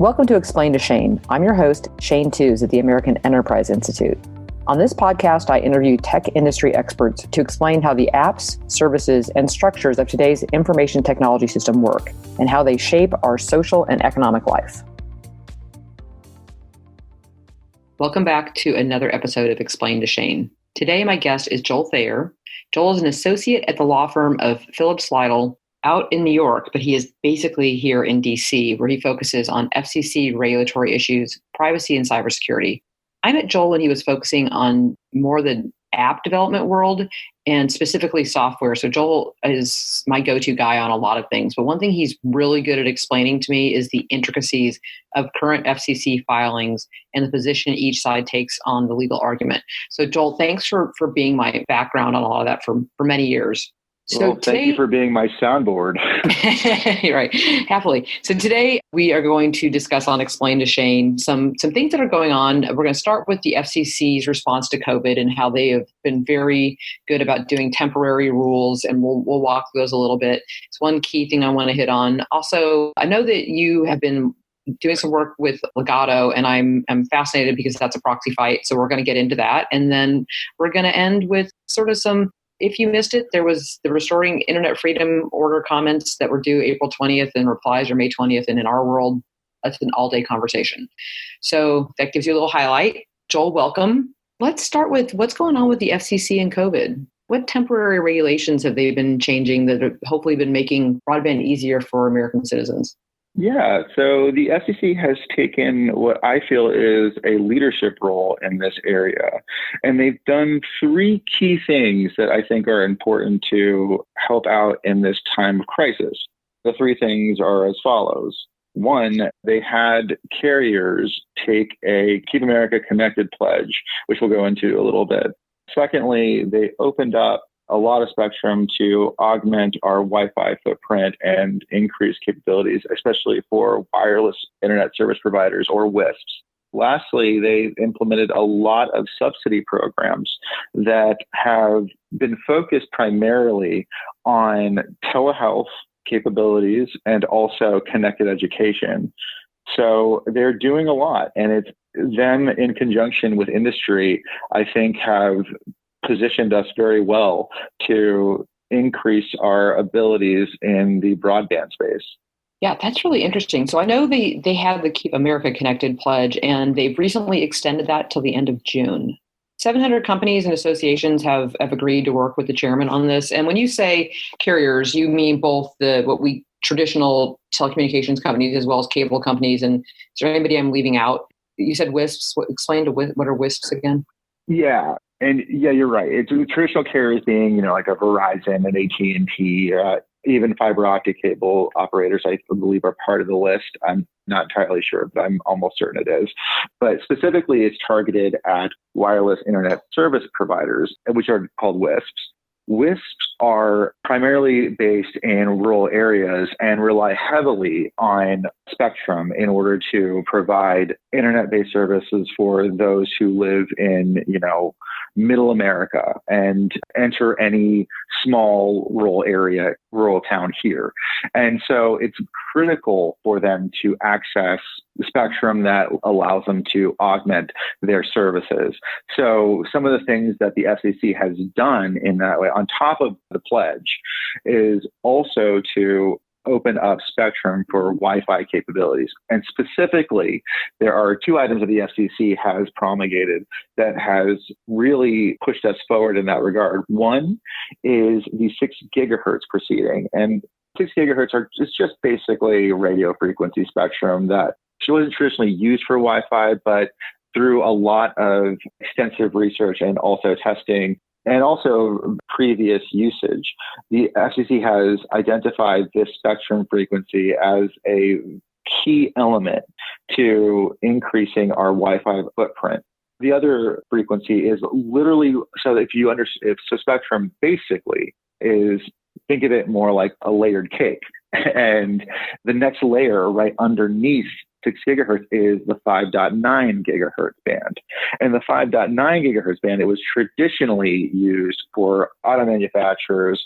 Welcome to Explain to Shane. I'm your host, Shane Tews at the American Enterprise Institute. On this podcast, I interview tech industry experts to explain how the apps, services, and structures of today's information technology system work and how they shape our social and economic life. Welcome back to another episode of Explain to Shane. Today, my guest is Joel Thayer. Joel is an associate at the law firm of Phillips Lytle out in New York, but he is basically here in DC, where he focuses on FCC regulatory issues, privacy, and cybersecurity. I met Joel when he was focusing on more the app development world and specifically software. So Joel is my go-to guy on a lot of things. But one thing he's really good at explaining to me is the intricacies of current FCC filings and the position each side takes on the legal argument. So Joel, thanks for being my background on a lot of that for many years. So thank you for being my soundboard. You're right. Happily. So today we are going to discuss on Explain to Shane some things that are going on. We're going to start with the FCC's response to COVID and how they have been very good about doing temporary rules, and we'll walk through those a little bit. It's one key thing I want to hit on. Also, I know that you have been doing some work with Legato, and I'm fascinated because that's a proxy fight. So we're going to get into that, and then we're going to end with sort of some. If you missed it, there was the Restoring Internet Freedom Order comments that were due April 20th and replies are May 20th. And in our world, that's an all-day conversation. So that gives you a little highlight. Joel, welcome. Let's start with what's going on with the FCC and COVID. What temporary regulations have they been changing that have hopefully been making broadband easier for American citizens? Yeah, so the FCC has taken what I feel is a leadership role in this area. And they've done three key things that I think are important to help out in this time of crisis. The three things are as follows. One, they had carriers take a Keep America Connected pledge, which we'll go into a little bit. Secondly, they opened up a lot of spectrum to augment our Wi-Fi footprint and increase capabilities, especially for wireless internet service providers or WISPs. Lastly, they implemented a lot of subsidy programs that have been focused primarily on telehealth capabilities and also connected education. So they're doing a lot, and it's them in conjunction with industry, I think, have positioned us very well to increase our abilities in the broadband space. Yeah, that's really interesting. So I know they have the Keep America Connected pledge, and they've recently extended that till the end of June. 700 companies and associations have agreed to work with the chairman on this. And when you say carriers, you mean both what we traditional telecommunications companies as well as cable companies. And is there anybody I'm leaving out? You said WISPs. Explain to what are WISPs again? Yeah. And yeah, you're right. It's traditional carriers being, like a Verizon and AT&T, even fiber optic cable operators, I believe, are part of the list. I'm not entirely sure, but I'm almost certain it is. But specifically, it's targeted at wireless internet service providers, which are called WISPs. WISPs are primarily based in rural areas and rely heavily on spectrum in order to provide internet-based services for those who live in, middle America and enter any small rural town here. And so it's critical for them to access the spectrum that allows them to augment their services. So some of the things that the FCC has done in that way, on top of the pledge, is also to open up spectrum for Wi-Fi capabilities. And specifically, there are two items that the FCC has promulgated that has really pushed us forward in that regard. One is the 6 gigahertz proceeding. And 6 gigahertz is just basically radio frequency spectrum that wasn't traditionally used for Wi-Fi, but through a lot of extensive research and also testing, and also previous usage, the FCC has identified this spectrum frequency as a key element to increasing our Wi-Fi footprint. The other frequency is literally, so that so spectrum basically is, think of it more like a layered cake. And the next layer right underneath 6 gigahertz is the 5.9 gigahertz band. And the 5.9 gigahertz band, it was traditionally used for auto manufacturers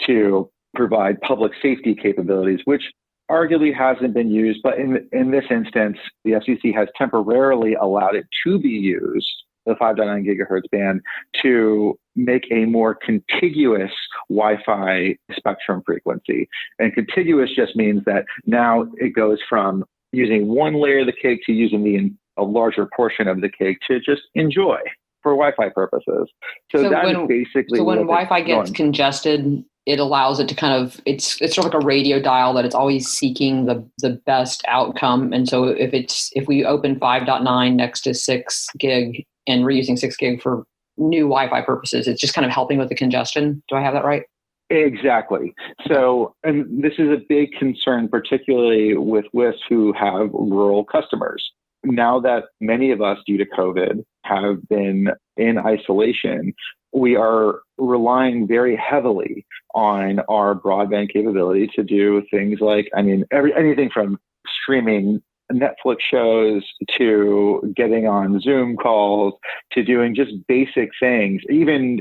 to provide public safety capabilities, which arguably hasn't been used, but in this instance, the FCC has temporarily allowed it to be used, the 5.9 gigahertz band, to make a more contiguous Wi-Fi spectrum frequency. And contiguous just means that now it goes from using one layer of the cake to using a larger portion of the cake to just enjoy for Wi-Fi purposes. So that is basically. So when Wi-Fi gets congested, it allows it to kind of, it's sort of like a radio dial that it's always seeking the best outcome. And so if we open 5.9 next to 6 gig and we're using 6 gig for new Wi-Fi purposes, it's just kind of helping with the congestion. Do I have that right? Exactly. So, and this is a big concern, particularly with WISP who have rural customers. Now that many of us, due to COVID, have been in isolation, we are relying very heavily on our broadband capability to do things like, anything from streaming Netflix shows to getting on Zoom calls to doing just basic things, even,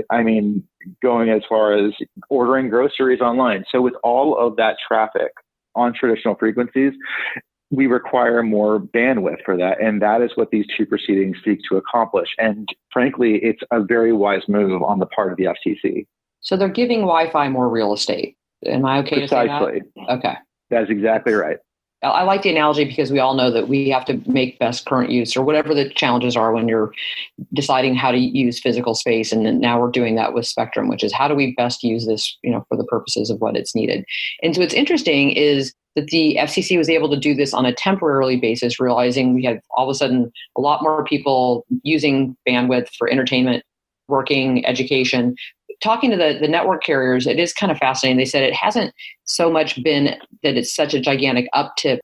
going as far as ordering groceries online. So with all of that traffic on traditional frequencies, we require more bandwidth for that. And that is what these two proceedings seek to accomplish. And frankly, it's a very wise move on the part of the FCC. So they're giving Wi-Fi more real estate. Am I okay Precisely. to say that? Okay. That's exactly right. I like the analogy because we all know that we have to make best current use, or whatever the challenges are when you're deciding how to use physical space. And then now we're doing that with spectrum, which is how do we best use this, for the purposes of what it's needed. And so what's interesting is that the FCC was able to do this on a temporary basis, realizing we had all of a sudden a lot more people using bandwidth for entertainment, working, education. Talking to the network carriers, it is kind of fascinating. They said it hasn't so much been that it's such a gigantic uptick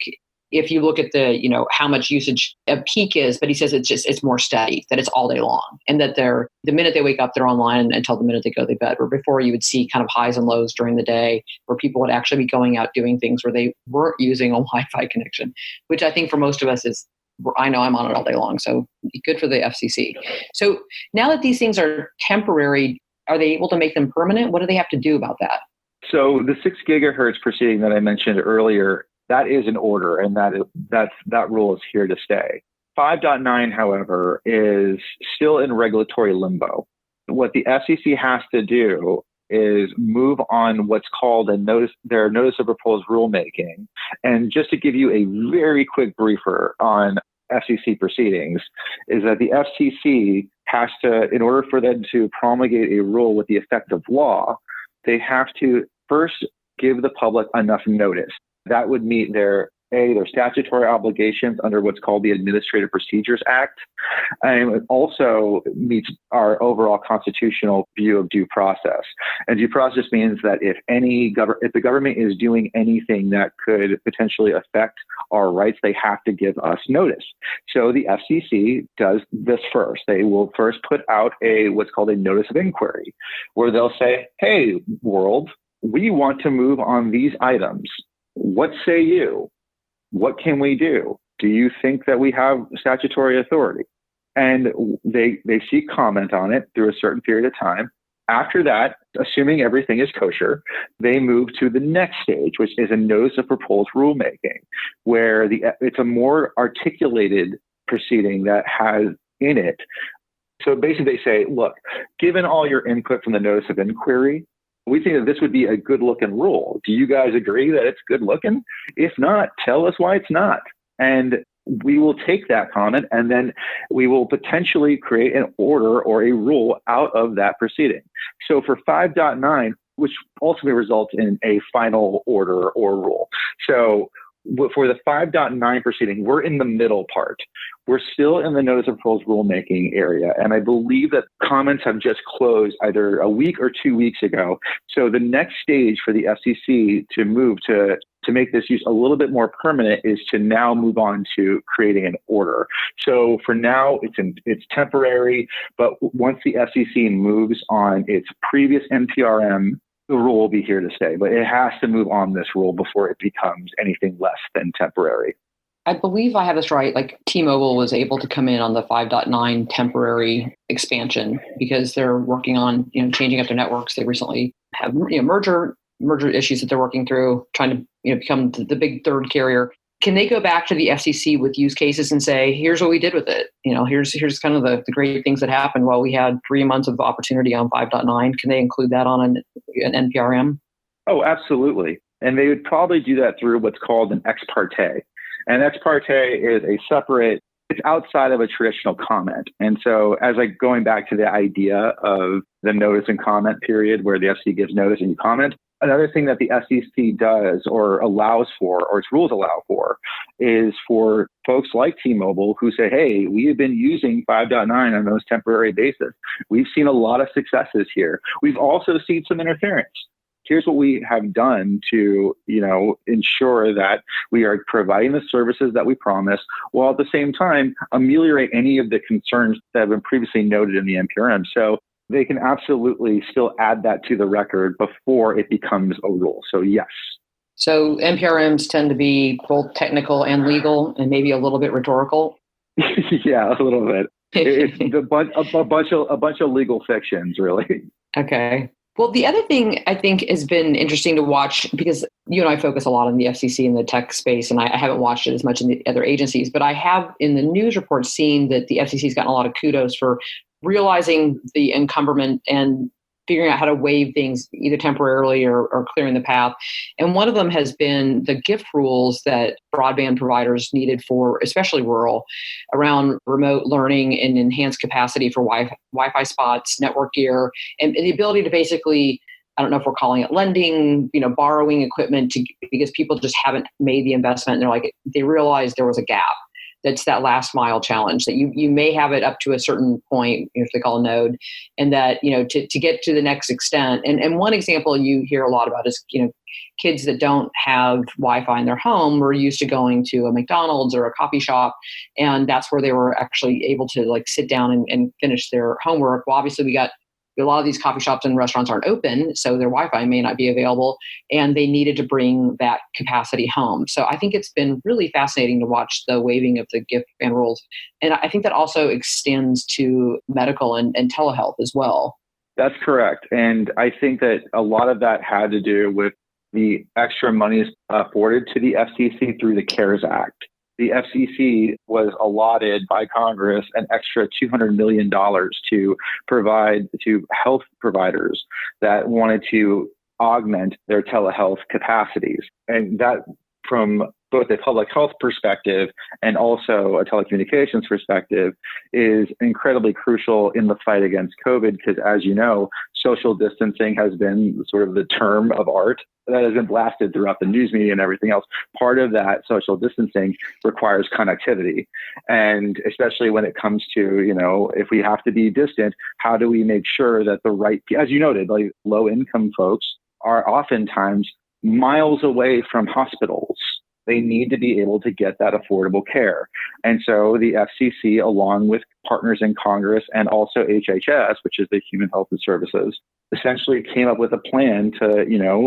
if you look at the, how much usage a peak is, but he says it's more steady, that it's all day long. And that the minute they wake up, they're online until the minute they go to bed. Where before you would see kind of highs and lows during the day where people would actually be going out doing things where they weren't using a Wi-Fi connection, which I think for most of us is, I know I'm on it all day long. So good for the FCC. So now that these things are temporary, are they able to make them permanent? What do they have to do about that? So the 6 gigahertz proceeding that I mentioned earlier, that is an order, and that rule is here to stay. 5.9, however, is still in regulatory limbo. What the FCC has to do is move on what's called their notice of proposed rulemaking. And just to give you a very quick briefer on FCC proceedings, is that the FCC has to, in order for them to promulgate a rule with the effect of law, they have to first give the public enough notice. That would meet their statutory obligations under what's called the Administrative Procedures Act. And it also meets our overall constitutional view of due process. And due process means that if the government is doing anything that could potentially affect our rights, they have to give us notice. So the FCC does this first. They will first put out what's called a notice of inquiry, where they'll say, hey, world, we want to move on these items. What say you? What can we do? Do you think that we have statutory authority? And they seek comment on it through a certain period of time. After that, assuming everything is kosher, they move to the next stage, which is a notice of proposed rulemaking, where it's a more articulated proceeding that has in it. So basically they say, look, given all your input from the notice of inquiry, we think that this would be a good looking rule. Do you guys agree that it's good looking? If not, tell us why it's not. And we will take that comment, and then we will potentially create an order or a rule out of that proceeding. So for 5.9, which ultimately results in a final order or rule. So for the 5.9 proceeding, we're in the middle part. We're still in the notice of proposed rulemaking area. And I believe that comments have just closed either a week or 2 weeks ago. So the next stage for the FCC to move to make this use a little bit more permanent is to now move on to creating an order. So for now, it's temporary, but once the FCC moves on its previous NPRM, the rule will be here to stay, but it has to move on this rule before it becomes anything less than temporary. I believe I have this right. Like T-Mobile was able to come in on the 5.9 temporary expansion because they're working on, changing up their networks. They recently have, merger merger issues that they're working through, trying to become the big third carrier. Can they go back to the FCC with use cases and say, here's what we did with it? Here's kind of the great things that happened while we had 3 months of opportunity on 5.9. Can they include that on an NPRM? Oh, absolutely. And they would probably do that through what's called an ex parte. And ex parte is it's outside of a traditional comment. And so going back to the idea of the notice and comment period where the FCC gives notice and you comment, another thing that the FCC does or allows for, or its rules allow for, is for folks like T-Mobile who say, hey, we have been using 5.9 on those temporary basis. We've seen a lot of successes here. We've also seen some interference. Here's what we have done to, ensure that we are providing the services that we promise, while at the same time ameliorate any of the concerns that have been previously noted in the NPRM. So they can absolutely still add that to the record before it becomes a rule. So yes. So NPRMs tend to be both technical and legal, and maybe a little bit rhetorical. Yeah, a little bit. It's a bunch of legal fictions, really. Okay. Well, the other thing I think has been interesting to watch, because you and I focus a lot on the FCC and the tech space, and I haven't watched it as much in the other agencies, but I have in the news reports seen that the FCC has gotten a lot of kudos for realizing the encumberment and figuring out how to waive things either temporarily or clearing the path. And one of them has been the gift rules that broadband providers needed for, especially rural, around remote learning and enhanced capacity for Wi-Fi spots, network gear, and the ability to basically, I don't know if we're calling it lending, borrowing equipment because people just haven't made the investment. And they realized there was a gap. That's that last mile challenge that you may have it up to a certain point, if they call a node, and that, to get to the next extent. And one example you hear a lot about is, kids that don't have Wi-Fi in their home were used to going to a McDonald's or a coffee shop. And that's where they were actually able to sit down and finish their homework. Well, obviously we got a lot of these coffee shops and restaurants aren't open, so their Wi-Fi may not be available, and they needed to bring that capacity home. So I think it's been really fascinating to watch the waiving of the gift ban rules. And I think that also extends to medical and telehealth as well. That's correct. And I think that a lot of that had to do with the extra monies afforded to the FCC through the CARES Act. The FCC was allotted by Congress an extra $200 million to provide to health providers that wanted to augment their telehealth capacities. And that, from both a public health perspective and also a telecommunications perspective, is incredibly crucial in the fight against COVID, because, as you know, social distancing has been sort of the term of art that has been blasted throughout the news media and everything else. Part of that social distancing requires connectivity. And especially when it comes to, if we have to be distant, how do we make sure that the right, as you noted, low income folks are oftentimes miles away from hospitals. They need to be able to get that affordable care. And so the FCC, along with partners in Congress and also HHS, which is the Human Health and Services, essentially came up with a plan to,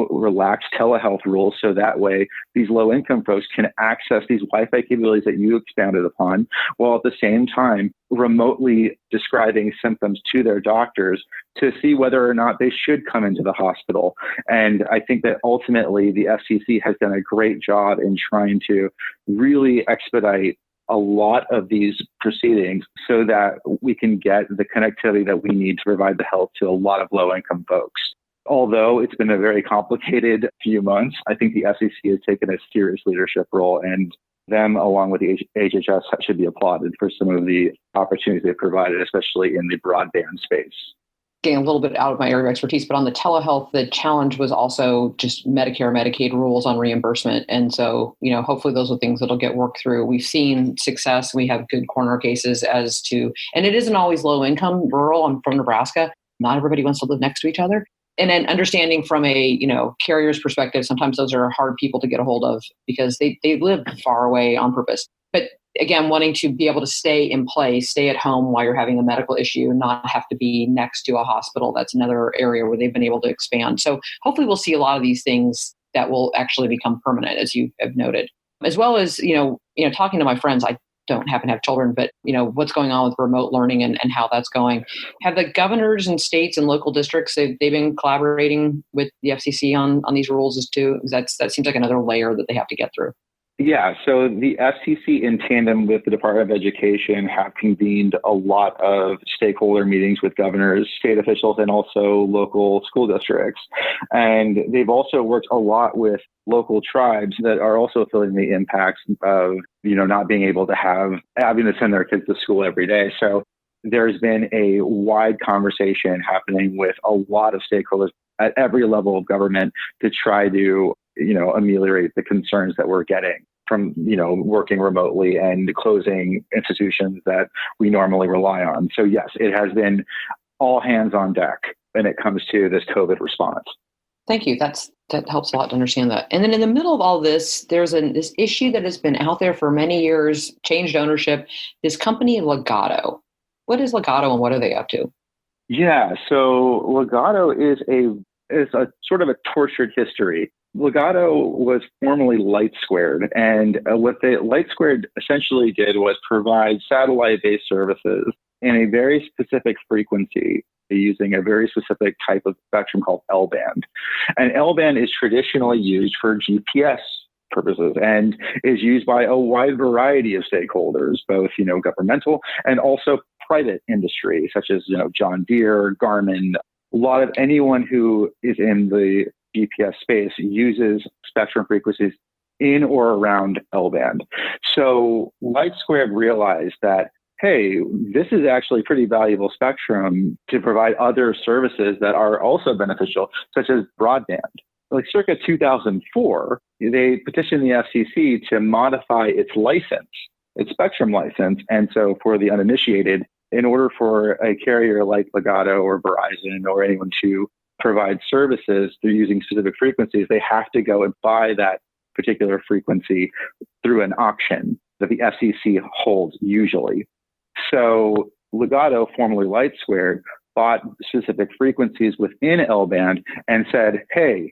relax telehealth rules so that way these low-income folks can access these Wi-Fi capabilities that you expounded upon, while at the same time remotely describing symptoms to their doctors to see whether or not they should come into the hospital. And I think that ultimately the FCC has done a great job in trying to really expedite a lot of these proceedings so that we can get the connectivity that we need to provide the health to a lot of low-income folks. Although it's been a very complicated few months, I think the FCC has taken a serious leadership role, and them, along with the HHS, should be applauded for some of the opportunities they've provided, especially in the broadband space. Getting a little bit out of my area of expertise, but on the telehealth, the challenge was also just Medicare, Medicaid rules on reimbursement. And so, hopefully those are things that'll get worked through. We've seen success. We have good corner cases as to, and it isn't always low income, rural. I'm from Nebraska. Not everybody wants to live next to each other. And then understanding from a, carrier's perspective, sometimes those are hard people to get a hold of because they live far away on purpose. But again, wanting to be able to stay in place, stay at home while you're having a medical issue, not have to be next to a hospital. That's another area where they've been able to expand. So hopefully we'll see a lot of these things that will actually become permanent, as you have noted. As well as, talking to my friends, I don't happen to have children, but what's going on with remote learning and how that's going. Have the governors and states and local districts, they've been collaborating with the FCC on these rules as too? That seems like another layer that they have to get through. Yeah, so the FCC, in tandem with the Department of Education, have convened a lot of stakeholder meetings with governors, state officials, and also local school districts. And they've also worked a lot with local tribes that are also feeling the impacts of, not being able to having to send their kids to school every day. So there's been a wide conversation happening with a lot of stakeholders at every level of government to try to ameliorate the concerns that we're getting from, working remotely and closing institutions that we normally rely on. So yes, it has been all hands on deck when it comes to this COVID response. Thank you. That helps a lot to understand that. And then in the middle of all this, there's this issue that has been out there for many years, changed ownership, this company Legato. What is Legato and what are they up to? Yeah, so Legato is a sort of a tortured history. Legato was formerly Light Squared, and what Light Squared essentially did was provide satellite-based services in a very specific frequency using a very specific type of spectrum called L-band. And L-band is traditionally used for GPS purposes and is used by a wide variety of stakeholders, both, governmental and also private industry, such as, John Deere, Garmin. A lot of anyone who is in the GPS space uses spectrum frequencies in or around L-band. So Light Squared realized that, hey, this is actually pretty valuable spectrum to provide other services that are also beneficial, such as broadband. Like circa 2004, they petitioned the FCC to modify its license, its spectrum license. And so for the uninitiated, in order for a carrier like Legato or Verizon or anyone to provide services through using specific frequencies, they have to go and buy that particular frequency through an auction that the FCC holds usually. So Legato, formerly Light Squared, bought specific frequencies within L-band and said, hey,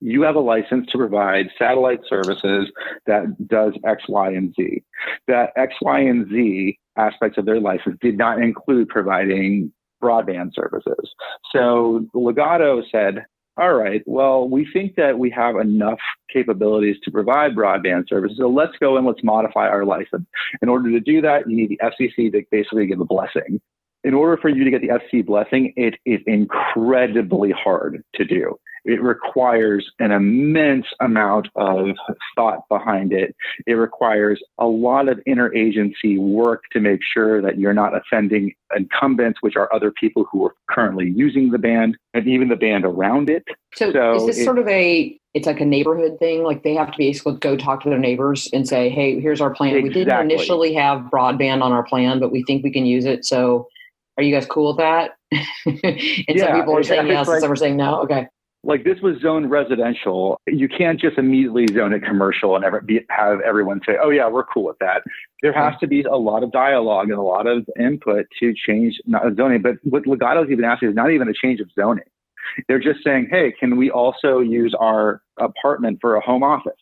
you have a license to provide satellite services that does X, Y, and Z. That X, Y, and Z aspects of their license did not include providing broadband services. So Legato said, all right, well, we think that we have enough capabilities to provide broadband services, so let's go and let's modify our license. In order to do that, you need the FCC to basically give a blessing. In order for you to get the FCC blessing, it is incredibly hard to do. It requires an immense amount of thought behind it. It requires a lot of interagency work to make sure that you're not offending incumbents, which are other people who are currently using the band and even the band around it. So is this sort of it's like a neighborhood thing? Like they have to be able to go talk to their neighbors and say, hey, here's our plan. Exactly. We didn't initially have broadband on our plan, but we think we can use it. So are you guys cool with that? And some people are saying yes, and some are saying no. Okay. Like this was zoned residential. You can't just immediately zone it commercial and have everyone say, oh yeah, we're cool with that. There has to be a lot of dialogue and a lot of input to change zoning. But what Legato's even asking is not even a change of zoning. They're just saying, hey, can we also use our apartment for a home office?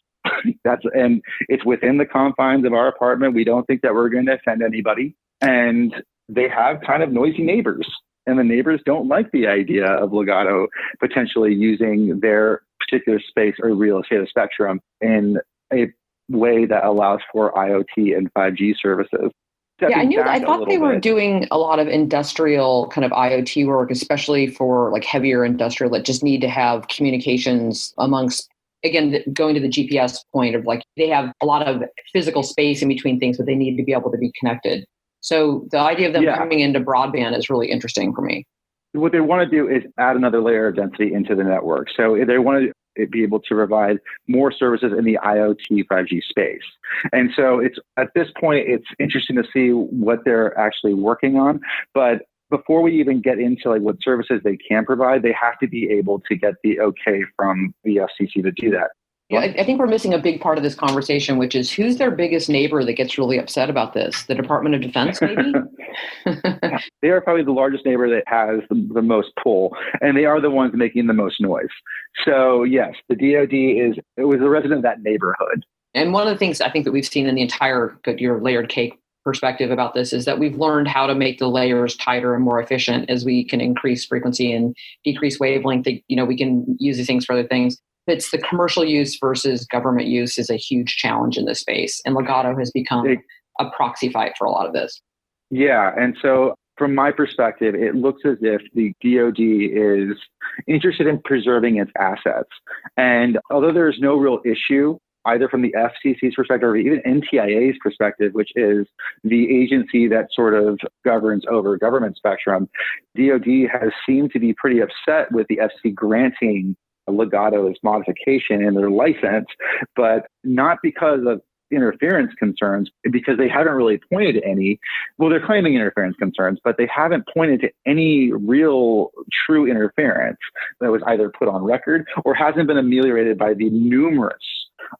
And it's within the confines of our apartment. We don't think that we're going to offend anybody. And they have kind of noisy neighbors. And the neighbors don't like the idea of Legato potentially using their particular space or real estate or spectrum in a way that allows for IoT and 5G services. I thought they were doing a lot of industrial kind of IoT work, especially for like heavier industrial that just need to have communications amongst, again, going to the GPS point of like they have a lot of physical space in between things, but they need to be able to be connected. So the idea of them coming into broadband is really interesting for me. What they want to do is add another layer of density into the network. So they want to be able to provide more services in the IoT 5G space. And so it's at this point, it's interesting to see what they're actually working on. But before we even get into like what services they can provide, they have to be able to get the okay from the FCC to do that. Yeah, I think we're missing a big part of this conversation, which is who's their biggest neighbor that gets really upset about this? The Department of Defense, maybe? They are probably the largest neighbor that has the most pull, and they are the ones making the most noise. So yes, the DoD was a resident of that neighborhood. And one of the things I think that we've seen in the entire your layered cake perspective about this is that we've learned how to make the layers tighter and more efficient as we can increase frequency and decrease wavelength. We can use these things for other things. It's the commercial use versus government use is a huge challenge in this space. And Legato has become a proxy fight for a lot of this. Yeah. And so from my perspective, it looks as if the DoD is interested in preserving its assets. And although there is no real issue, either from the FCC's perspective or even NTIA's perspective, which is the agency that sort of governs over government spectrum, DoD has seemed to be pretty upset with the FCC granting Legato's modification in their license, but not because of interference concerns, because they haven't really pointed to any. Well, they're claiming interference concerns, but they haven't pointed to any real true interference that was either put on record or hasn't been ameliorated by the numerous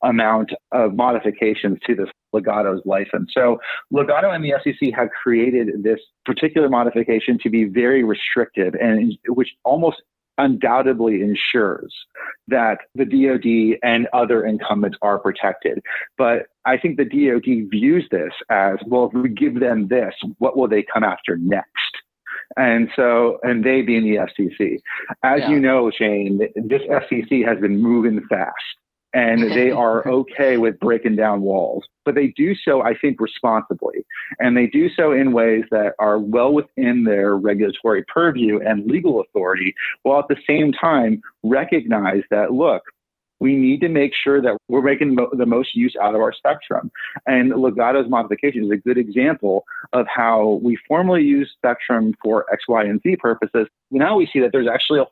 amount of modifications to this Legato's license. So Legato and the FCC have created this particular modification to be very restrictive, and which almost undoubtedly ensures that the DoD and other incumbents are protected. But I think the DoD views this as, well, if we give them this, what will they come after next? And they being the FCC. As you know, Shane, this FCC has been moving fast. And they are okay with breaking down walls, but they do so, I think, responsibly. And they do so in ways that are well within their regulatory purview and legal authority, while at the same time recognize that, look, we need to make sure that we're making the most use out of our spectrum. And Legato's modification is a good example of how we formerly used spectrum for X, Y, and Z purposes. Now we see that there's actually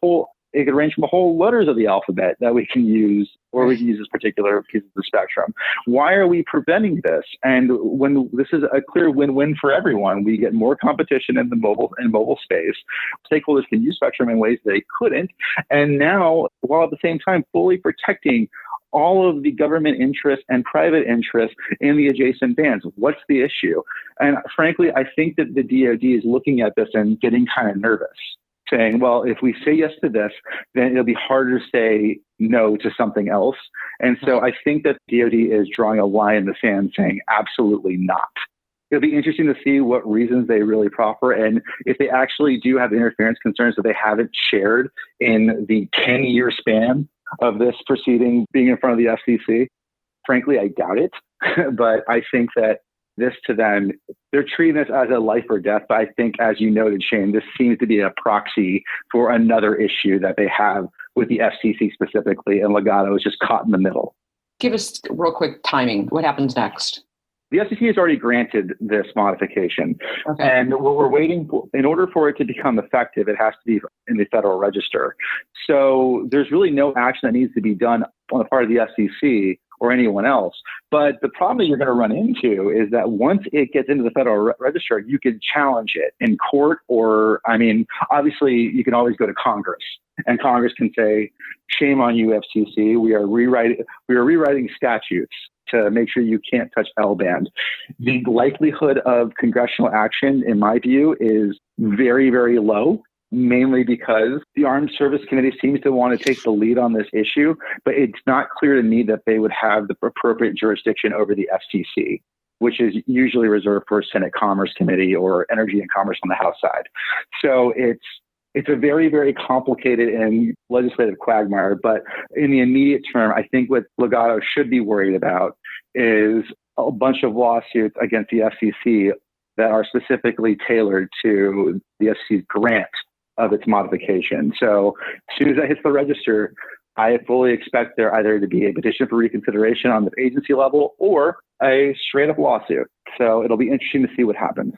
it could range from whole letters of the alphabet that we can use, or we can use this particular piece of the spectrum. Why are we preventing this? And when this is a clear win-win for everyone, we get more competition in the mobile space. Stakeholders can use spectrum in ways they couldn't. And now, while at the same time fully protecting all of the government interests and private interests in the adjacent bands. What's the issue? And frankly, I think that the DoD is looking at this and getting kind of nervous, saying, well, if we say yes to this, then it'll be harder to say no to something else. And so I think that DoD is drawing a line in the sand saying absolutely not. It'll be interesting to see what reasons they really proffer, and if they actually do have interference concerns that they haven't shared in the 10-year span of this proceeding being in front of the FCC. Frankly, I doubt it, but I think that this to them, they're treating this as a life or death. But I think, as you noted, Shane, this seems to be a proxy for another issue that they have with the FCC specifically, and Legato is just caught in the middle. Give us real quick timing. What happens next? The FCC has already granted this modification. Okay. And what we're waiting for, in order for it to become effective, it has to be in the Federal Register. So there's really no action that needs to be done on the part of the FCC or anyone else. But the problem that you're going to run into is that once it gets into the Federal Register, you can challenge it in court, or, obviously you can always go to Congress, and Congress can say, shame on you, FCC. We are rewriting statutes to make sure you can't touch L-band. The likelihood of congressional action, in my view, is very, very low, mainly because the Armed Service Committee seems to want to take the lead on this issue, but it's not clear to me that they would have the appropriate jurisdiction over the FCC, which is usually reserved for Senate Commerce Committee or Energy and Commerce on the House side. So it's a very, very complicated and legislative quagmire. But in the immediate term, I think what Legato should be worried about is a bunch of lawsuits against the FCC that are specifically tailored to the FCC's grant of its modification. So as soon as that hits the register, I fully expect there either to be a petition for reconsideration on the agency level or a straight up lawsuit. So it'll be interesting to see what happens.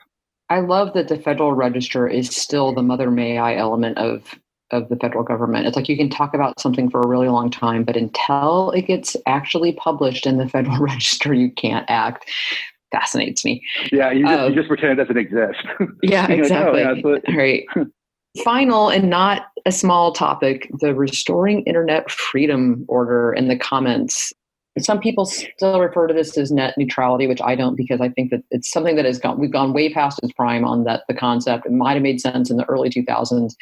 I love that the Federal Register is still the mother may I element of the federal government. It's like you can talk about something for a really long time, but until it gets actually published in the Federal Register, you can't act. Fascinates me. Yeah, you just pretend it doesn't exist. Yeah, exactly. Like, oh, yeah, all right. Final and not a small topic, the Restoring Internet Freedom Order in the comments. Some people still refer to this as net neutrality, which I don't, because I think that it's something that we've gone way past its prime on the concept. It might have made sense in the early 2000s,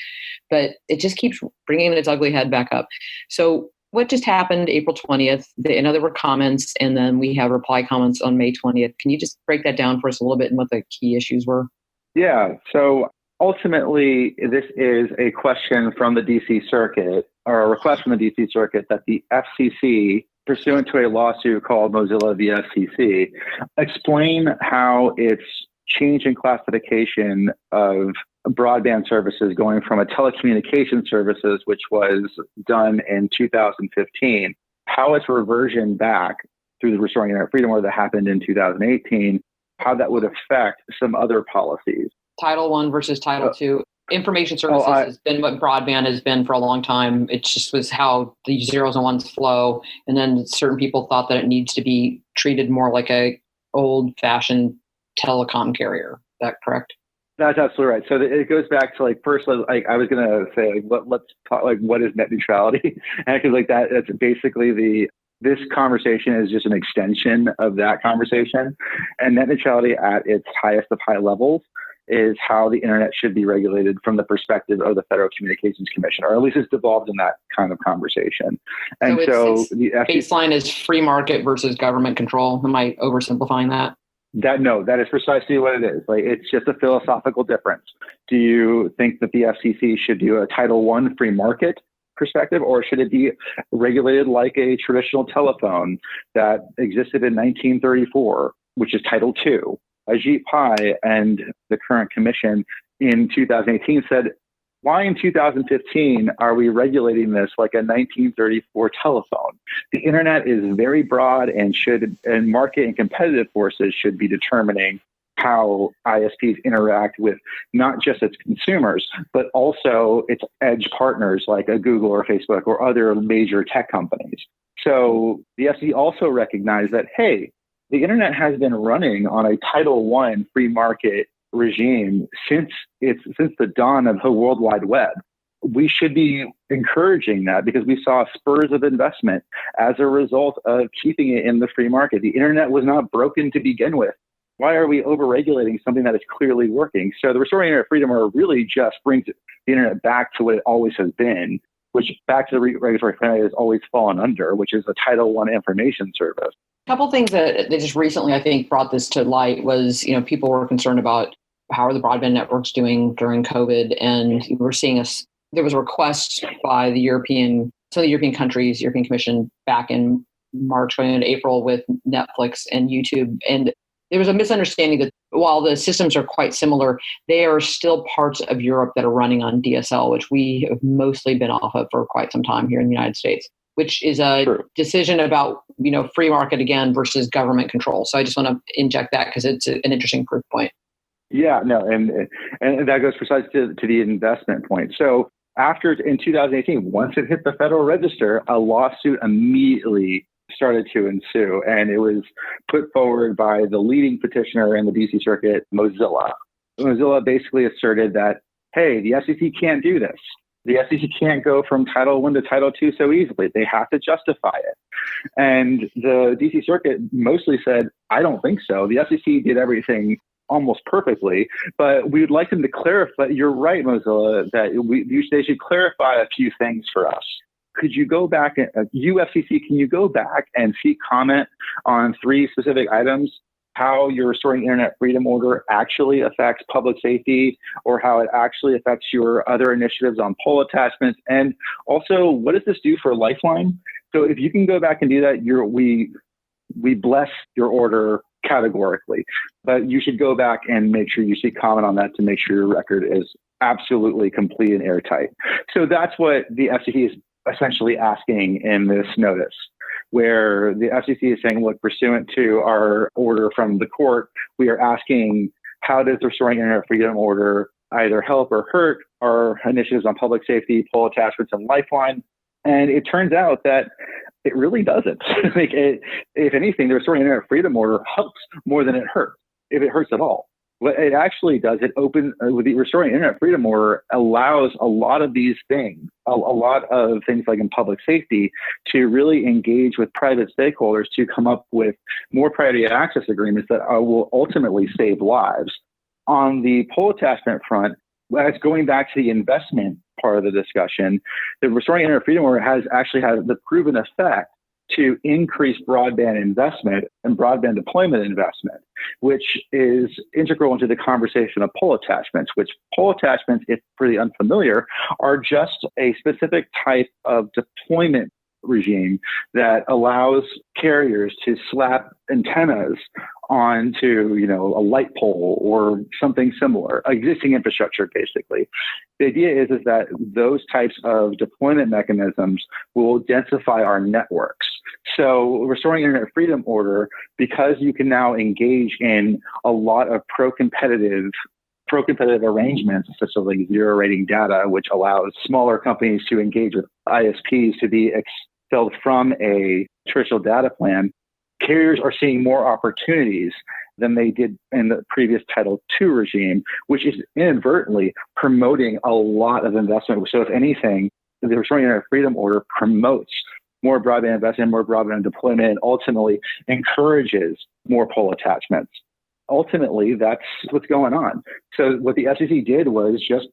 but it just keeps bringing its ugly head back up. So what just happened April 20th? I know there were comments, and then we have reply comments on May 20th. Can you just break that down for us a little bit and what the key issues were? Yeah. So ultimately, this is a question from the DC Circuit, or a request from the DC Circuit, that the FCC, pursuant to a lawsuit called Mozilla v. FCC, explain how its change in classification of broadband services going from a telecommunications services, which was done in 2015, how its reversion back through the Restoring Internet Freedom Order that happened in 2018, how that would affect some other policies. Title I versus Title II. Information services has been what broadband has been for a long time. It just was how the zeros and ones flow. And then certain people thought that it needs to be treated more like a old-fashioned telecom carrier. Is that correct? That's absolutely right. So it goes back to first, I was going to say, let's talk, what is net neutrality? And because that's basically this conversation is just an extension of that conversation. And net neutrality at its highest of high levels is how the internet should be regulated from the perspective of the Federal Communications Commission, or at least it's devolved in that kind of conversation. And so the baseline is free market versus government control. Am I oversimplifying that? That is precisely what it is. It's just a philosophical difference. Do you think that the FCC should do a Title I free market perspective, or should it be regulated like a traditional telephone that existed in 1934, which is Title II? Ajit Pai and the current commission in 2018 said, why in 2015 are we regulating this like a 1934 telephone? The internet is very broad, and market and competitive forces should be determining how ISPs interact with not just its consumers, but also its edge partners like a Google or Facebook or other major tech companies. So the FCC also recognized that, hey, the internet has been running on a Title I free market regime since the dawn of the World Wide Web. We should be encouraging that because we saw spurs of investment as a result of keeping it in the free market. The internet was not broken to begin with. Why are we overregulating something that is clearly working? So the Restoring Internet Freedom Order really just brings the internet back to what it always has been, which back to the regulatory framework has always fallen under, which is a Title I information service. A couple of things that just recently, I think, brought this to light was, people were concerned about how are the broadband networks doing during COVID, and we're seeing there was a request by some of the European countries, European Commission, back in March going into April with Netflix and YouTube, and there was a misunderstanding that while the systems are quite similar, they are still parts of Europe that are running on DSL, which we have mostly been off of for quite some time here in the United States, which is a decision about, free market again versus government control. So I just want to inject that because it's an interesting proof point. Yeah, no, and that goes precisely to the investment point. So in 2018, once it hit the Federal Register, a lawsuit immediately started to ensue, and it was put forward by the leading petitioner in the DC Circuit, Mozilla. Mozilla basically asserted that, hey, the FCC can't do this. The FCC can't go from Title I to Title II so easily. They have to justify it. And the DC Circuit mostly said, I don't think so. The FCC did everything almost perfectly, but we would like them to clarify. You're right, Mozilla, that they should clarify a few things for us. Could you go back, UFCC, can you go back and seek comment on 3 specific items? How your Restoring Internet Freedom Order actually affects public safety, or how it actually affects your other initiatives on poll attachments? And also, what does this do for Lifeline? So if you can go back and do that, we bless your order categorically, but you should go back and make sure you seek comment on that to make sure your record is absolutely complete and airtight. So that's what the FCC is essentially asking in this notice, where the FCC is saying, look, pursuant to our order from the court, we are asking, how does the Restoring Internet Freedom Order either help or hurt our initiatives on public safety, poll attachments, and Lifeline? And it turns out that it really doesn't. If anything, the Restoring Internet Freedom Order helps more than it hurts, if it hurts at all. What it actually does, with the Restoring Internet Freedom Order, allows a lot of these things, a lot of things like in public safety, to really engage with private stakeholders to come up with more priority access agreements that will ultimately save lives. On the poll attachment front, that's going back to the investment part of the discussion, the Restoring Internet Freedom Order has actually had the proven effect to increase broadband investment and broadband deployment investment, which is integral into the conversation of pole attachments, which pole attachments, if for the unfamiliar, are just a specific type of deployment regime that allows carriers to slap antennas onto, a light pole or something similar, existing infrastructure, basically. The idea is that those types of deployment mechanisms will densify our networks. So Restoring Internet Freedom Order, because you can now engage in a lot of pro-competitive arrangements, such as like zero rating data, which allows smaller companies to engage with ISPs to be expelled from a traditional data plan. Carriers are seeing more opportunities than they did in the previous Title II regime, which is inadvertently promoting a lot of investment. So if anything, the Restoring Internet Freedom Order promotes more broadband investment, more broadband deployment, and ultimately encourages more pole attachments. Ultimately, that's what's going on. So what the FCC did was just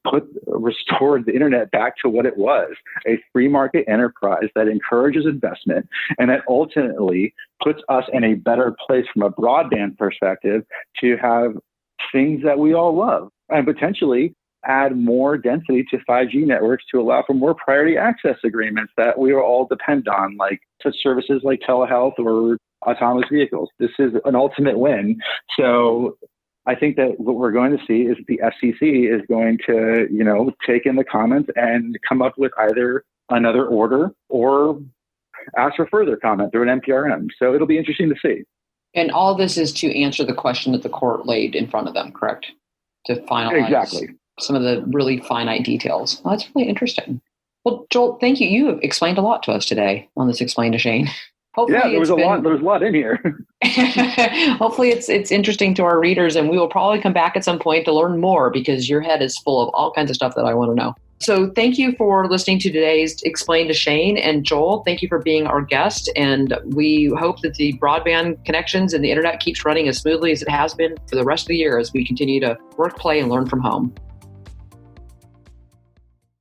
restored the internet back to what it was, a free market enterprise that encourages investment and that ultimately puts us in a better place from a broadband perspective to have things that we all love and potentially add more density to 5G networks to allow for more priority access agreements that we all depend on, like to services like telehealth or autonomous vehicles. This is an ultimate win. So I think that what we're going to see is the FCC is going to, take in the comments and come up with either another order or ask for further comment through an NPRM. So it'll be interesting to see. And all this is to answer the question that the court laid in front of them, correct? To finalize exactly some of the really finite details. Well, that's really interesting. Well, Joel, thank you. You have explained a lot to us today on this Explain to Shane. Hopefully there was a lot in here. Hopefully it's interesting to our readers, and we will probably come back at some point to learn more because your head is full of all kinds of stuff that I want to know. So thank you for listening to today's Explain to Shane. And Joel, thank you for being our guest. And we hope that the broadband connections and the internet keeps running as smoothly as it has been for the rest of the year as we continue to work, play, and learn from home.